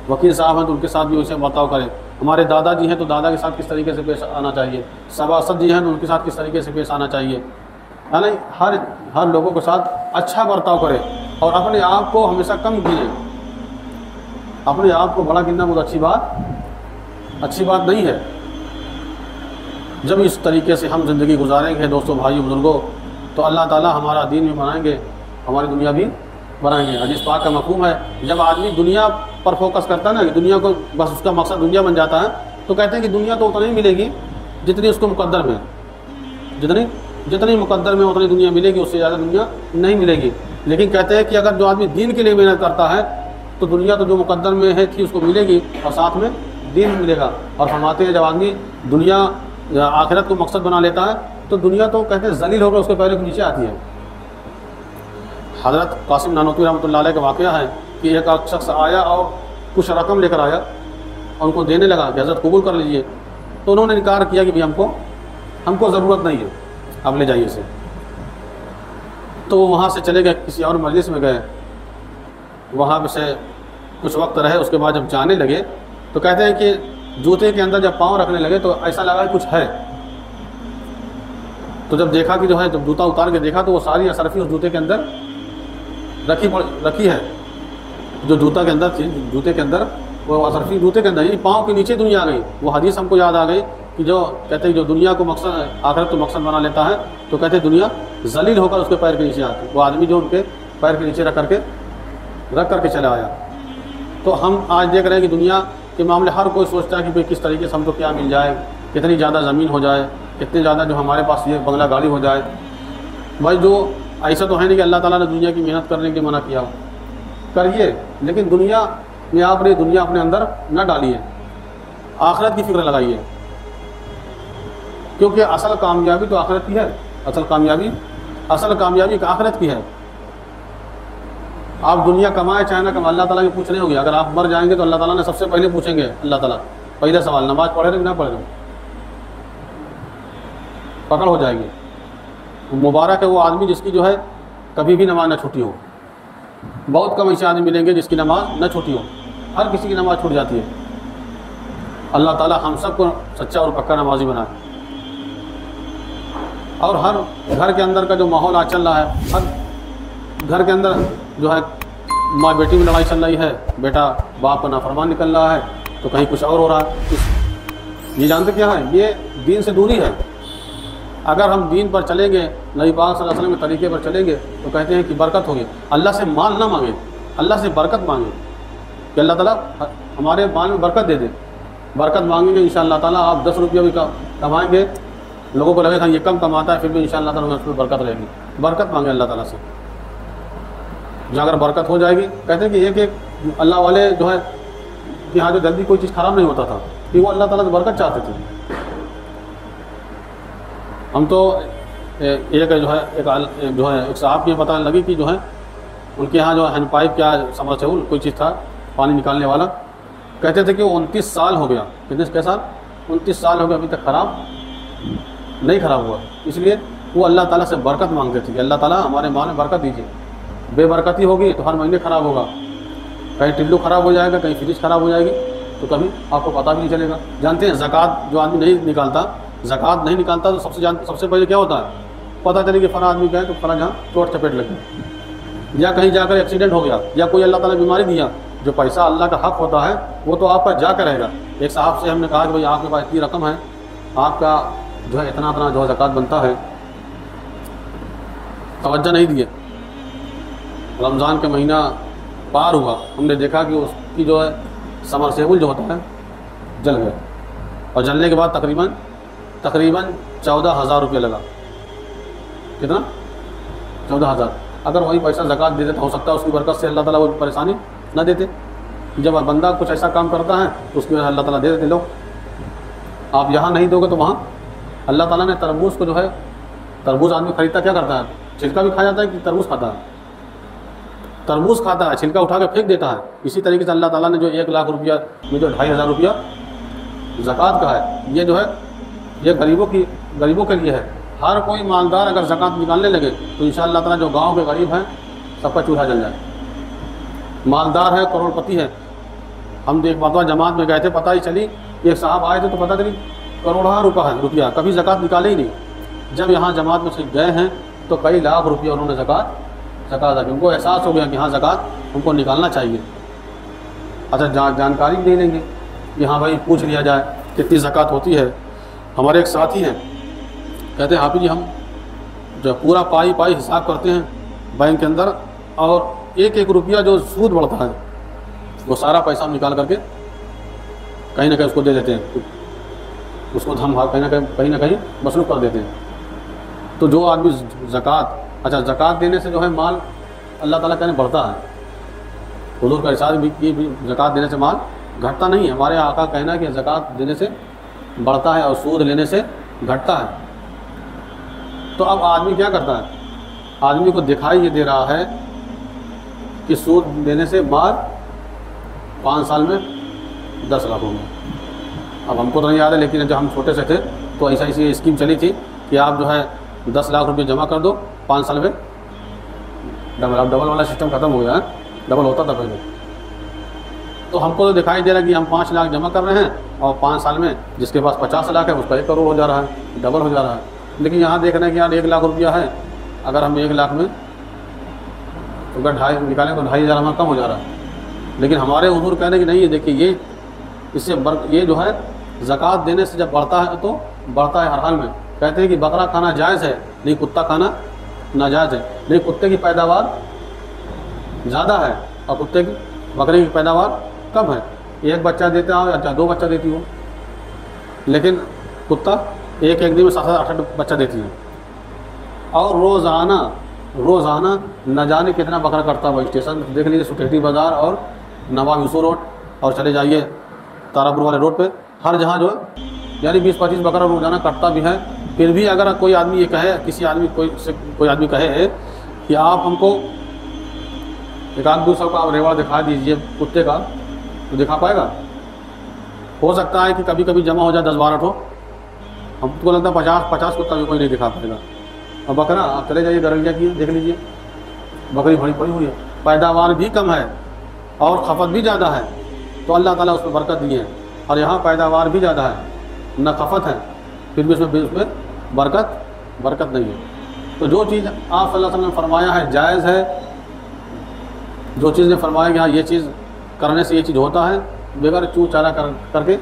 وکیل صاحب ہیں تو ان کے ساتھ بھی اسے برتاؤ کریں، ہمارے دادا جی ہیں تو دادا کے ساتھ کس طریقے سے پیش آنا چاہیے، سباسد جی ہیں تو ان کے ساتھ کس طریقے سے پیش آنا چاہیے، یعنی ہر لوگوں کے ساتھ اچھا برتاؤ کرے اور اپنے آپ کو ہمیشہ کم گنے۔ اپنے آپ کو بڑا گننا بہت اچھی بات نہیں ہے۔ جب اس طریقے سے ہم زندگی گزاریں گے دوستوں، بھائیوں، بزرگوں، تو اللہ تعالیٰ ہمارا دین بھی بنائیں گے، ہماری دنیا بھی بنائیں گے۔ حدیث پاک کا مفہوم ہے، جب آدمی دنیا پر فوکس کرتا ہے نا، کہ دنیا کو بس اس کا مقصد دنیا بن جاتا ہے، تو کہتے ہیں کہ دنیا تو اتنی ہی ملے گی جتنی اس کو مقدر میں، جتنی مقدر میں اتنی دنیا ملے گی، اس سے زیادہ دنیا نہیں ملے گی۔ لیکن کہتے ہیں کہ اگر جو آدمی دین کے لیے محنت کرتا ہے تو دنیا تو جو مقدر میں ہے تھی اس کو ملے گی اور ساتھ میں دین ملے گا۔ اور فرماتے ہیں جب آدمی دنیا آخرت کو مقصد بنا لیتا ہے تو دنیا تو کہتے ہیں ذلیل ہو کر اس کے پیروں کے نیچے آتی ہے۔ حضرت قاسم نانوتوی رحمۃ اللہ علیہ کا واقعہ ہے کہ ایک شخص آیا اور کچھ رقم لے کر آیا اور ان کو دینے لگا کہ حضرت قبول کر لیجئے، تو انہوں نے انکار کیا کہ ہم کو ضرورت نہیں ہے، آپ لے جائیے اسے۔ تو وہ وہاں سے چلے گئے، کسی اور مجلس میں گئے، وہاں سے کچھ وقت رہے، اس کے بعد جب جانے لگے تو کہتے ہیں کہ جوتے کے اندر جب پاؤں رکھنے لگے تو ایسا لگا کہ کچھ ہے، تو جب دیکھا کہ جو ہے، جب جوتا اتار کے دیکھا تو وہ ساری اصرفی اس جوتے کے اندر رکھی ہے، جو جوتا کے اندر تھی، جوتے کے اندر وہ اصرفی جوتے کے اندر، یعنی پاؤں کے نیچے دنیا آ گئی۔ وہ حدیث ہم کو یاد آ گئی کہ جو کہتے ہیں جو دنیا کو مقصد، آخرت کو مقصد بنا لیتا ہے، تو کہتے ہیں دنیا ذلیل ہو کر اس کے پیر کے نیچے آتی ہے۔ وہ آدمی جو ان کے پیر کے نیچے رکھ کر کے چلا آیا۔ تو ہم آج دیکھ رہے ہیں کہ دنیا کے معاملے ہر کوئی سوچتا ہے کہ بھئی کس طریقے سے ہم کو کیا مل جائے، کتنی زیادہ زمین ہو جائے، کتنے زیادہ جو ہمارے پاس یہ بنگلہ گاڑی ہو جائے۔ بھائی جو ایسا تو ہے نہیں کہ اللہ تعالیٰ نے دنیا کی محنت کرنے کے لیے منع کیا ہو، کریے، لیکن دنیا میں آپ نے دنیا اپنے اندر نہ ڈالیے، آخرت کی فکر لگائیے، کیونکہ اصل کامیابی تو آخرت کی ہے، اصل کامیابی آخرت کی ہے۔ آپ دنیا کمائے چاہے نہ کمائے، اللہ تعالیٰ کی پوچھنے ہوگی. اگر آپ مر جائیں گے تو اللہ تعالیٰ نے سب سے پہلے پوچھیں گے. اللہ تعالیٰ پہلا سوال نماز پڑھے رہے کہ نہ پڑھے رہے، پکڑ ہو جائے گی. مبارک ہے وہ آدمی جس کی جو ہے کبھی بھی نماز نہ چھوٹی ہو. بہت کم ایسے آدمی ملیں گے جس کی نماز نہ چھوٹی ہو. ہر کسی کی نماز چھوٹ جاتی ہے. اللہ تعالیٰ ہم سب کو سچا اور پکا نمازی بنائے. اور ہر گھر کے اندر کا جو ماحول آج چل رہا ہے، ہر گھر کے اندر جو ہے ماں بیٹی میں لڑائی چل رہی ہے، بیٹا باپ کا نافرمان نکل رہا ہے، تو کہیں کچھ اور ہو رہا ہے. یہ جانتے کیا ہے؟ یہ دین سے دوری ہے. اگر ہم دین پر چلیں گے، نبی پاک صلی اللہ علیہ وسلم کے طریقے پر چلیں گے، تو کہتے ہیں کہ برکت ہوگی. اللہ سے مال نہ مانگیں، اللہ سے برکت مانگیں کہ اللہ تعالیٰ ہمارے مال میں برکت دے دے. برکت مانگیں گے انشاءاللہ تعالیٰ. آپ 10 روپیہ بھی کمائیں گے، لوگوں کو لگے گا یہ کم کماتا ہے، پھر بھی انشاءاللہ تعالیٰ اس میں برکت رہے گی. برکت مانگیں اللہ تعالیٰ سے. جہاں اگر برکت ہو جائے گی، کہتے ہیں کہ ایک اللہ والے جو ہے یہاں جو جلدی کوئی چیز خراب نہیں ہوتا تھا، کہ وہ اللہ تعالیٰ سے برکت چاہتے تھے. ہم تو ایک صاحب کی پتہ لگی کہ جو ہے ان کے یہاں جو ہینڈ پائپ کیا سمرسیبل کوئی چیز تھا پانی نکالنے والا، کہتے تھے کہ وہ 29 سال ہو گیا. کتنے سال؟ 29 سال ہو گیا، ابھی تک خراب نہیں خراب ہوا. اس لیے وہ اللہ تعالیٰ سے برکت مانگتے تھے کہ اللہ تعالیٰ ہمارے مال میں برکت دیجیے. بے برکتی ہوگی تو ہر مہینے خراب ہوگا. کہیں ٹلو خراب ہو جائے گا، کہیں فریج خراب ہو جائے گی، تو کبھی آپ کو پتہ بھی نہیں چلے گا. جانتے ہیں زکوٰۃ جو آدمی نہیں نکالتا، زکوٰۃ نہیں نکالتا تو سب سے پہلے کیا ہوتا ہے؟ پتہ چلے کہ فلاں آدمی گئے تو فلاں جہاں چوٹ چپیٹ لگی، یا کہیں جا کر ایکسیڈنٹ ہو گیا، یا کوئی اللہ تعالیٰ بیماری دیا. جو پیسہ اللہ کا حق ہوتا ہے وہ تو آپ پر جا کر رہے گا. ایک صاحب سے ہم نے کہا کہ بھائی آپ کے پاس اتنی رقم ہے، آپ کا جو ہے اتنا جو ہے زکوٰۃ بنتا ہے. توجہ نہیں دیے. رمضان کا مہینہ پار ہوا، ہم نے دیکھا کہ اس کی جو ہے سمرسیبل جو ہوتا ہے جل گیا، اور جلنے کے بعد تقریباً 14,000 روپیہ لگا. کتنا؟ 14,000. اگر وہی پیسہ زکوٰۃ دے دیتا، ہو سکتا ہے اس کی برکت سے اللہ تعالیٰ وہ پریشانی نہ دیتے. جب بندہ کچھ ایسا کام کرتا ہے تو اس کی وجہ اللہ تعالیٰ دے دیتے. لوگ آپ یہاں نہیں دو گے تو وہاں. اللہ تعالیٰ نے تربوز کو جو ہے، تربوز آدمی خریدتا کیا کرتا ہے؟ چھلکا بھی کھا جاتا ہے کہ تربوز کھاتا ہے؟ تربوز کھاتا ہے، چھلکا اٹھا کے پھینک دیتا ہے. اسی طریقے سے اللہ تعالیٰ نے جو 1 لاکھ روپیہ میں جو 2,500 روپیہ زکوٰۃ کا ہے، یہ جو ہے یہ غریبوں کے لیے ہے. ہر کوئی مالدار اگر زکوٰۃ نکالنے لگے تو انشاءاللہ تعالیٰ جو گاؤں کے غریب ہیں سب کا چولہا جل جائے. مالدار ہے، کروڑ پتی ہے. ہم ایک مرتبہ جماعت میں گئے تھے، پتہ ہی چلی، ایک صاحب آئے تھے تو پتہ چلی کروڑہ روپیہ کبھی زکوٰۃ نکالے ہی نہیں. جب یہاں جماعت میں سے گئے ہیں تو کئی لاکھ روپیہ انہوں نے زکوٰۃ ادا کی. ان کو احساس ہو گیا کہ ہاں زکوٰۃ ہم کو نکالنا چاہیے. اچھا جانکاری بھی دے دیں گے کہ ہاں بھائی پوچھ لیا جائے کتنی زکوٰۃ ہوتی ہے. ہمارے ایک ساتھی ہیں، کہتے ہیں حافظ جی ہم جو پورا پائی حساب کرتے ہیں بینک کے اندر، اور 1 روپیہ جو سود بڑھتا ہے وہ سارا پیسہ ہم نکال کر کے کہیں نہ کہیں اس کو دے دیتے ہیں. اس کو ہم کہیں نہ کہیں مصروف کر دیتے ہیں. تو جو آدمی زکوٰۃ دینے سے جو ہے مال اللہ تعالیٰ کہنے بڑھتا ہے. حضور کا ارشاد بھی کہ زکوٰۃ دینے سے مال گھٹتا نہیں ہے. ہمارے آقا کہنا ہے کہ زکوٰۃ دینے سے بڑھتا ہے اور سود لینے سے گھٹتا ہے. تو اب آدمی کیا کرتا ہے؟ آدمی کو دکھائی یہ دے رہا ہے کہ سود دینے سے مال 5 سال میں 10 لاکھ ہو گیا. اب ہم کو تو نہیں یاد ہے، لیکن جب ہم چھوٹے سے تھے تو ایسی اسکیم چلی تھی کہ آپ جو ہے 10 لاکھ روپے جمع کر دو، 5 سال میں ڈبل. اب ڈبل والا سسٹم ختم ہو گیا ہے، ڈبل ہوتا تھا پہلے. تو ہم کو تو دکھائی دے رہا ہے کہ ہم 5 لاکھ جمع کر رہے ہیں اور 5 سال میں جس کے پاس 50 لاکھ ہے اس کا 1 کروڑ ہو جا رہا ہے، ڈبل ہو جا رہا ہے. لیکن یہاں دیکھ رہے ہیں کہ یار 1 لاکھ روپیہ ہے، اگر ہم 1 لاکھ میں اگر 2.5 نکالیں تو 2.5 ہزار ہمارا کم ہو جا رہا ہے. لیکن ہمارے حضور کہنے کہ نہیں، یہ دیکھیے یہ جو ہے زکوٰۃ دینے سے جب بڑھتا ہے تو بڑھتا ہے ہر حال میں. کہتے ہیں کہ بکرا کھانا جائز ہے نہیں کتا کھانا ناجائز ہے. لیکن کتے کی پیداوار زیادہ ہے اور بکرے کی پیداوار کم ہے. 1 بچہ دیتا ہو یا 2 بچہ دیتی ہو، لیکن کتا ایک دن میں 7-8 بچہ دیتی ہے. اور روزانہ نہ جانے کتنا بکرا کرتا ہے. اسٹیشن دیکھ لیجیے، سٹیٹی بازار اور نواب یوسف روڈ، اور چلے جائیے تارا پور والے روڈ پہ، ہر جہاں جو ہے یعنی 20-25 بکرا روزانہ کٹتا بھی ہے. پھر بھی اگر کوئی آدمی یہ کہے، کوئی آدمی کہے کہ آپ ہم کو ایک آدھ دوسروں کا آپ ریوڑ دکھا دیجیے کتے کا تو دکھا پائے گا؟ ہو سکتا ہے کہ کبھی کبھی جمع ہو جائے 10-12 ٹھو، ہم کو لگتا ہے 50 کتا بھی کوئی نہیں دکھا پائے گا۔ اور بکرا آپ چلے جائیے گرلیا کی دیکھ لیجیے، بکری بڑی پڑی ہوئی ہے، پیداوار بھی کم ہے اور کھپت بھی زیادہ ہے، تو اللہ تعالیٰ اس میں برکت دی ہے۔ اور یہاں پیداوار بھی زیادہ ہے، نہ کھپت ہے، پھر بھی اس میں برکت نہیں ہے۔ تو جو چیز آپ صلی اللہ علیہ وسلم نے فرمایا ہے جائز ہے، جو چیز نے فرمایا کہ ہاں یہ چیز کرنے سے یہ چیز ہوتا ہے، بغیر چوں چارہ کر کے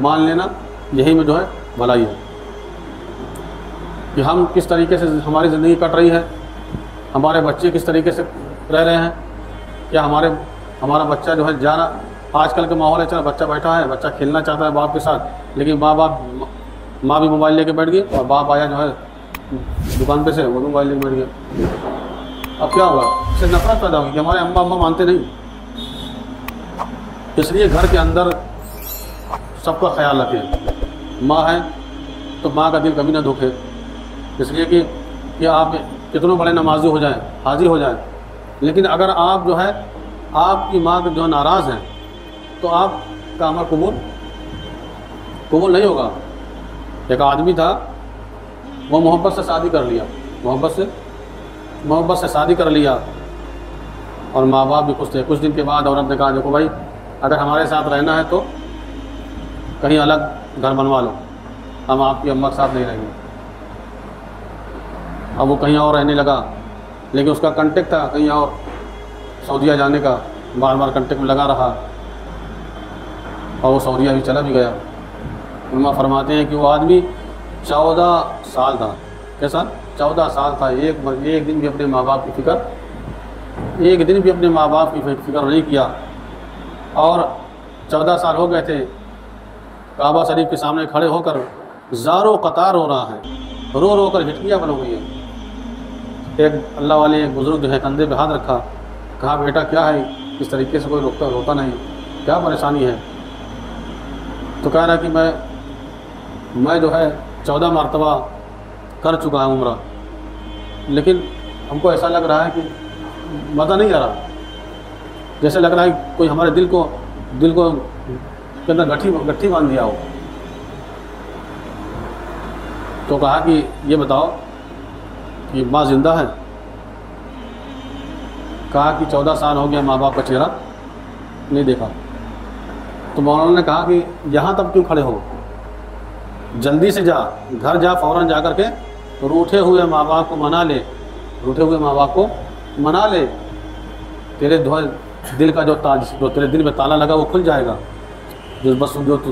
مان لینا، یہی میں جو ہے بھلائی ہے۔ کہ ہم کس طریقے سے ہماری زندگی کٹ رہی ہے، ہمارے بچے کس طریقے سے رہ رہے ہیں، کیا ہمارا بچہ جو ہے جانا، آج کل کے ماحول ہے، چل بچہ بیٹھا ہے، بچہ کھیلنا چاہتا ہے باپ کے ساتھ، لیکن ماں بھی موبائل لے کے بیٹھ گئی اور باپ آیا جو ہے دکان پہ سے، وہ بھی موبائل لے کے بیٹھ گیا۔ اب کیا ہوگا؟ اس سے نفرت پیدا ہوگی کہ ہمارے ابا مانتے نہیں۔ اس لیے گھر کے اندر سب کا خیال رکھیں، ماں ہے تو ماں کا دل کبھی نہ دکھے، اس لیے کہ آپ کتنے بڑے نمازی ہو جائیں، حاضی ہو جائیں، لیکن اگر آپ جو ہے آپ کی ماں جو ناراض ہیں تو آپ کا عمل قبول نہیں ہوگا۔ ایک آدمی تھا، وہ محبت سے شادی کر لیا اور ماں باپ بھی خوش تھے۔ کچھ دن کے بعد عورت نے کہا دیکھو بھائی، اگر ہمارے ساتھ رہنا ہے تو کہیں الگ گھر بنوا لو، ہم آپ کی اماں کے ساتھ نہیں رہیں گے۔ اب وہ کہیں اور رہنے لگا، لیکن اس کا کانٹیکٹ تھا کہیں اور سعودیہ جانے کا، بار بار کانٹیکٹ میں لگا رہا اور وہ سعودیہ بھی چلا بھی گیا۔ علماء فرماتے ہیں کہ وہ آدمی 14 سال تھا، کیسا 14 سال تھا، ایک دن بھی اپنے ماں باپ کی فکر نہیں کیا، اور 14 سال ہو گئے تھے، کعبہ شریف کے سامنے کھڑے ہو کر زاروں قطار ہو رہا ہے، رو رو کر ہٹکیاں بن ہوئی ہیں۔ ایک اللہ والے ایک بزرگ جو ہے کندھے پہ ہاتھ رکھا، کہا بیٹا کیا ہے، اس طریقے سے کوئی روتا نہیں، کیا پریشانی ہے؟ تو کہہ رہا کہ میں جو ہے 14 مرتبہ کر چکا ہوں عمرہ، لیکن ہم کو ایسا لگ رہا ہے کہ مزہ نہیں آ رہا، جیسے لگ رہا ہے کوئی ہمارے دل کو کے اندر گٹھی باندھ دیا ہو۔ تو کہا کہ یہ بتاؤ کہ ماں زندہ ہے؟ کہا کہ 14 سال ہو گیا ماں باپ کا چہرہ نہیں دیکھا۔ تو مولانا نے کہا کہ یہاں تک کیوں کھڑے ہو، جلدی سے جا، گھر جا، فوراً جا کر کے روٹھے ہوئے ماں باپ کو منا لے، تیرے دل کا جو تیرے دل میں تالا لگا وہ کھل جائے گا، جو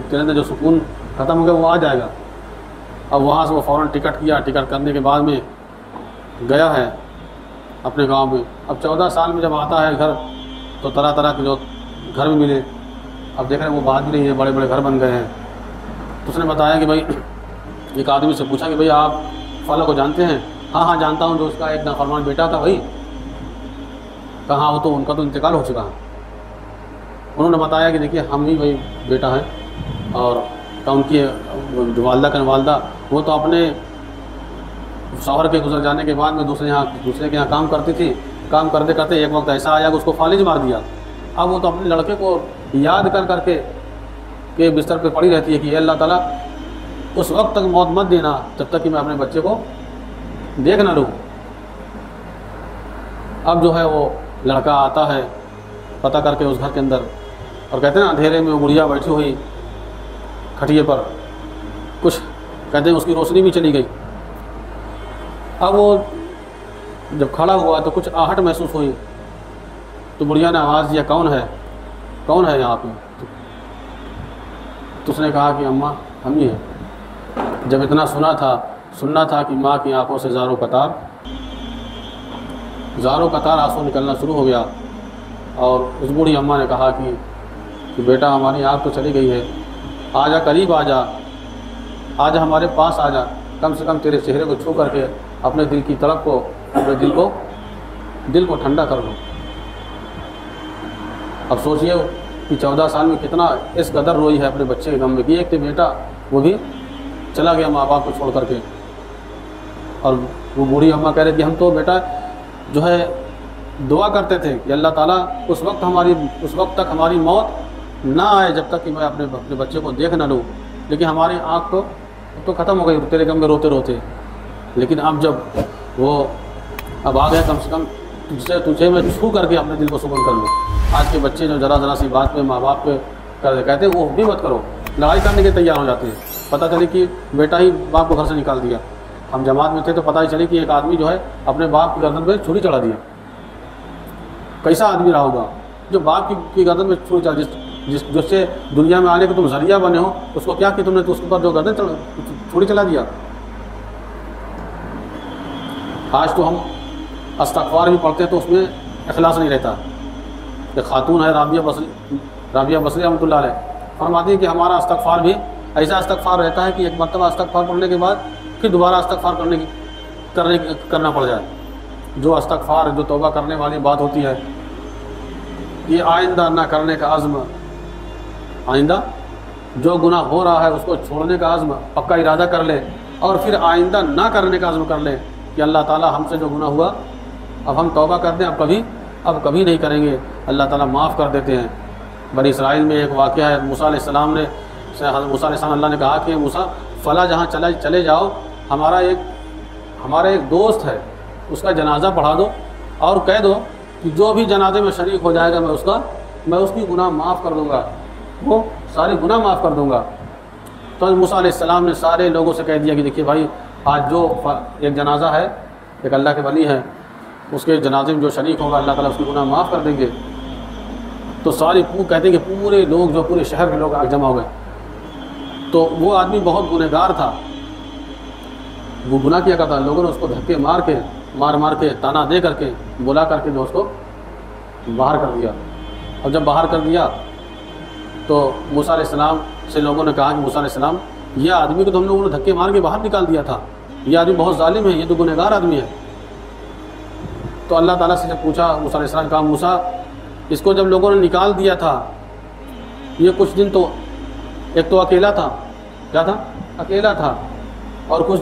تیرے اندر جو سکون ختم ہو گیا وہ آ جائے گا۔ اب وہاں سے وہ فوراً ٹکٹ کیا، ٹکٹ کرنے کے بعد میں گیا ہے اپنے گاؤں میں۔ اب 14 سال میں جب آتا ہے گھر تو طرح طرح کے جو گھر بھی ملے، اب دیکھ رہے ہیں وہ بات بھی نہیں ہے، بڑے بڑے گھر بن گئے ہیں۔ تو اس نے بتایا کہ بھائی، ایک آدمی سے پوچھا کہ بھئی آپ فلاں کو جانتے ہیں؟ ہاں جانتا ہوں، جو اس کا ایک نافرمان بیٹا تھا بھائی۔ کہاں وہ تو ان کا تو انتقال ہو چکا ہے۔ انہوں نے بتایا کہ دیکھیے ہم ہی وہی بیٹا ہے، اور ان کی جو والدہ وہ تو اپنے شوہر کے گزر جانے کے بعد میں دوسرے کے یہاں کام کرتی تھی، کام کرتے کرتے ایک وقت ایسا آیا کہ اس کو فالج مار دیا۔ اب وہ تو اپنے لڑکے کو یاد کر کے بستر پہ پڑی رہتی ہے کہ اے اللہ تعالیٰ اس وقت تک موت مت دینا جب تک کہ میں اپنے بچے کو دیکھ نہ لوں۔ اب جو ہے وہ لڑکا آتا ہے پتہ کر کے اس گھر کے اندر، اور کہتے ہیں نا اندھیرے میں وہ بڑھیا بیٹھی ہوئی کھٹیے پر، کچھ کہتے ہیں اس کی روشنی بھی چلی گئی۔ اب وہ جب کھڑا ہوا تو کچھ آہٹ محسوس ہوئی، تو بڑھیا نے آواز دیا کون ہے یہاں پہ؟ تو اس نے کہا کہ اماں ہم ہی ہیں۔ جب اتنا سننا تھا کہ ماں کی آنکھوں سے زاروں قطار آنسو نکلنا شروع ہو گیا، اور اس بوڑھی اماں نے کہا کہ بیٹا ہماری آنکھ تو چلی گئی ہے، آ جا، قریب آ جا ہمارے پاس آ جا، کم سے کم تیرے چہرے کو چھو کر کے اپنے دل کی تڑپ کو، اپنے دل کو ٹھنڈا کر لو۔ اب سوچئے کہ 14 سال میں کتنا اس قدر روئی ہے اپنے بچے کے غم میں، کہ ایک تو بیٹا وہ بھی چلا گیا ماں باپ کو چھوڑ کر کے، اور وہ بوڑھی اماں کہہ رہی تھی ہم تو بیٹا جو ہے دعا کرتے تھے کہ اللہ تعالیٰ اس وقت تک ہماری موت نہ آئے جب تک کہ میں اپنے بچے کو دیکھ نہ لوں، لیکن ہماری آنکھ تو ختم ہو گئی تیرے غم میں روتے روتے، لیکن اب جب وہ اب آ گیا، کم سے کم تجھے میں چھو کر کے اپنے دل کو سکون کر لوں۔ آج کے بچے جو ذرا سی بات پہ ماں باپ پہ کہتے ہیں وہ بھی مت کرو، لڑائی کرنے کے تیار ہو جاتے ہیں۔ پتہ چلی کہ بیٹا ہی باپ کو گھر سے نکال دیا۔ ہم جماعت میں تھے تو پتہ ہی چلی کہ ایک آدمی جو ہے اپنے باپ کی گردن پہ چھری چڑھا دیا۔ کیسا آدمی رہا ہوگا جو باپ کی گردن پہ چھری چڑھا، جس سے دنیا میں آنے کے تم ذریعہ بنے ہو، اس کو کیا کہ تم نے تو اس کے اوپر جو گردن چھری چلا دیا۔ آج تو ہم استغفار بھی پڑھتے ہیں تو اس میں اخلاص نہیں رہتا۔ ایک خاتون ہے رابعہ بصری رحمۃ اللہ علیہ، فرماتی ہیں کہ ہمارا استغفار بھی ایسا استغفار رہتا ہے کہ ایک مرتبہ استغفار پڑھنے کے بعد پھر دوبارہ استغفار کرنا پڑ جائے۔ جو استغفار جو توبہ کرنے والی بات ہوتی ہے، یہ آئندہ نہ کرنے کا عزم، آئندہ جو گناہ ہو رہا ہے اس کو چھوڑنے کا عزم پکا ارادہ کر لے، اور پھر آئندہ نہ کرنے کا عزم کر لے کہ اللہ تعالیٰ ہم سے جو گناہ ہوا اب ہم توبہ کرتے ہیں، اب کبھی نہیں کریں گے، اللہ تعالیٰ معاف کر دیتے ہیں۔ بنی اسرائیل میں ایک واقعہ ہے، موسیٰ علیہ السلام نے حضرت موسیٰ علیہ السلام اللہ نے کہا کہ موسیٰ فلاں جہاں چلے جاؤ، ہمارا ایک دوست ہے، اس کا جنازہ پڑھا دو اور کہہ دو کہ جو بھی جنازے میں شریک ہو جائے گا میں اس کی گناہ معاف کر دوں گا، وہ سارے گناہ معاف کر دوں گا۔ تو موسیٰ علیہ السلام نے سارے لوگوں سے کہہ دیا کہ دیکھیے بھائی، آج جو ایک جنازہ ہے، ایک اللہ کے ولی ہے، اس کے جنازے میں جو شریک ہوگا اللہ تعالیٰ اس کی گناہ معاف کر دیں گے۔ تو کہتے ہیں کہ پورے لوگ جو پورے شہر کے لوگ جمع ہو گئے۔ تو وہ آدمی بہت گنہگار تھا، وہ گناہ کیا کرتا، لوگوں نے اس کو دھکے مار کے تانا دے کر کے بلا کر کے جو اس کو باہر کر دیا۔ اور جب باہر کر دیا تو موسیٰ علیہ السلام سے لوگوں نے کہا کہ موسیٰ علیہ السلام، یہ آدمی کو تو ہم لوگوں نے دھکے مار کے باہر نکال دیا تھا، یہ آدمی بہت ظالم ہے، یہ تو گنہگار آدمی ہے۔ تو اللہ تعالیٰ سے جب پوچھا، موسیٰ علیہ السلام کہا موسیٰ، اس کو جب لوگوں نے نکال دیا تھا، یہ کچھ دن تو ایک تو اکیلا تھا، کیا تھا؟ اکیلا تھا، اور کچھ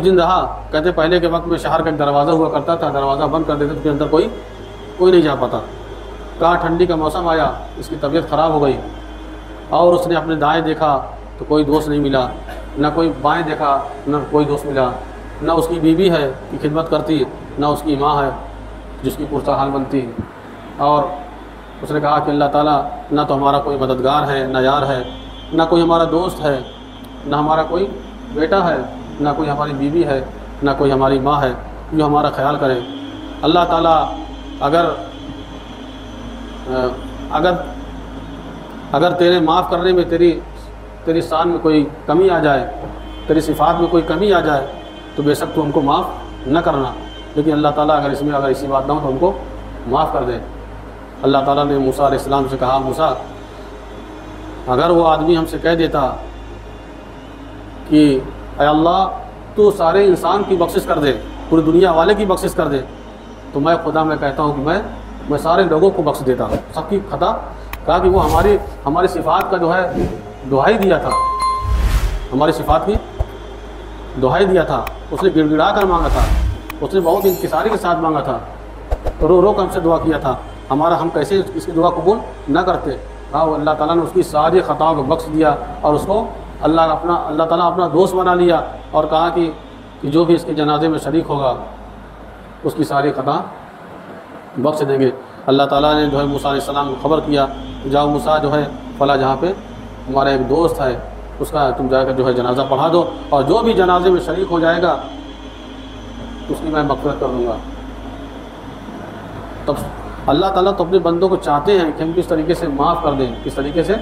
دن رہا۔ کہتے پہلے کے وقت میں شہر کا ایک دروازہ ہوا کرتا تھا، دروازہ بند کر دیتے تو پھر اندر کوئی نہیں جا پاتا۔ کہا ٹھنڈی کا موسم آیا، اس کی طبیعت خراب ہو گئی، اور اس نے اپنے دائیں دیکھا تو کوئی دوست نہیں ملا، نہ کوئی بائیں دیکھا نہ کوئی دوست ملا، نہ اس کی بیوی ہے کہ خدمت کرتی، نہ اس کی ماں ہے جس کی پرسہ حال بنتی۔ اور اس نے کہا کہ اللہ تعالیٰ نہ تو ہمارا کوئی مددگار ہے، نہ یار ہے، نہ کوئی ہمارا دوست ہے، نہ ہمارا کوئی بیٹا ہے، نہ کوئی ہماری بیوی ہے، نہ کوئی ہماری ماں ہے جو ہمارا خیال کرے۔ اللہ تعالیٰ اگر تیرے معاف کرنے میں تیری شان میں کوئی کمی آ جائے، تیری صفات میں کوئی کمی آ جائے تو بے شک تو ہم کو معاف نہ کرنا، لیکن اللہ تعالیٰ اگر ایسی بات نہ ہو تو ہم کو معاف کر دے۔ اللہ تعالیٰ نے موسیٰ علیہ السلام سے کہا موسیٰ، اگر وہ آدمی ہم سے کہہ دیتا کہ اے اللہ تو سارے انسان کی بخشش کر دے، پوری دنیا والے کی بخشش کر دے، تو میں کہتا ہوں کہ میں سارے لوگوں کو بخش دیتا، سب کی خطا۔ کہا کہ وہ ہماری صفات کا جو ہے دہائی دیا تھا، ہماری صفات کی دہائی دیا تھا، اس نے گڑ گڑا کر مانگا تھا، اس نے بہت انکساری کے ساتھ مانگا تھا، رو رو کر ہم سے دعا کیا تھا، ہم کیسے اس کی دعا قبول نہ کرتے۔ اللہ تعالیٰ نے اس کی ساری خطاؤں کو بخش دیا، اور اس کو اللہ تعالیٰ اپنا دوست بنا لیا، اور کہا کہ جو بھی اس کے جنازے میں شریک ہوگا اس کی ساری خطا بخش دیں گے۔ اللہ تعالیٰ نے جو ہے موسیٰ علیہ السلام کو خبر کیا، جاؤ موسیٰ جو ہے فلاں جہاں پہ ہمارا ایک دوست ہے، اس کا تم جا کر جو ہے جنازہ پڑھا دو، اور جو بھی جنازے میں شریک ہو جائے گا اس کی میں مغفرت کر دوں گا۔ تب اللہ تعالیٰ تو اپنے بندوں کو چاہتے ہیں کہ ہم کس طریقے سے معاف کر دیں، کس طریقے سے۔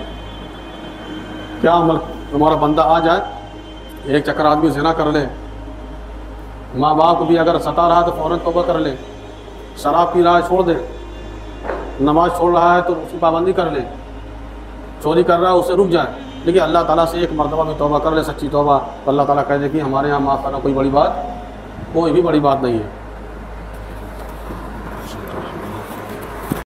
کیا ہمارا بندہ آ جائے، ایک چکر آدمی زنا کر لے، ماں باپ کو بھی اگر ستا رہا تو فوراً توبہ کر لے، شراب پی رہا ہے چھوڑ دے، نماز چھوڑ رہا ہے تو اس کی پابندی کر لے، چوری کر رہا ہے اسے رک جائے، لیکن اللہ تعالیٰ سے ایک مرتبہ بھی توبہ کر لے، سچی توبہ، تو اللہ تعالیٰ کہہ دے کہ ہمارے یہاں معاف کرنا کوئی بھی بڑی بات نہیں ہے۔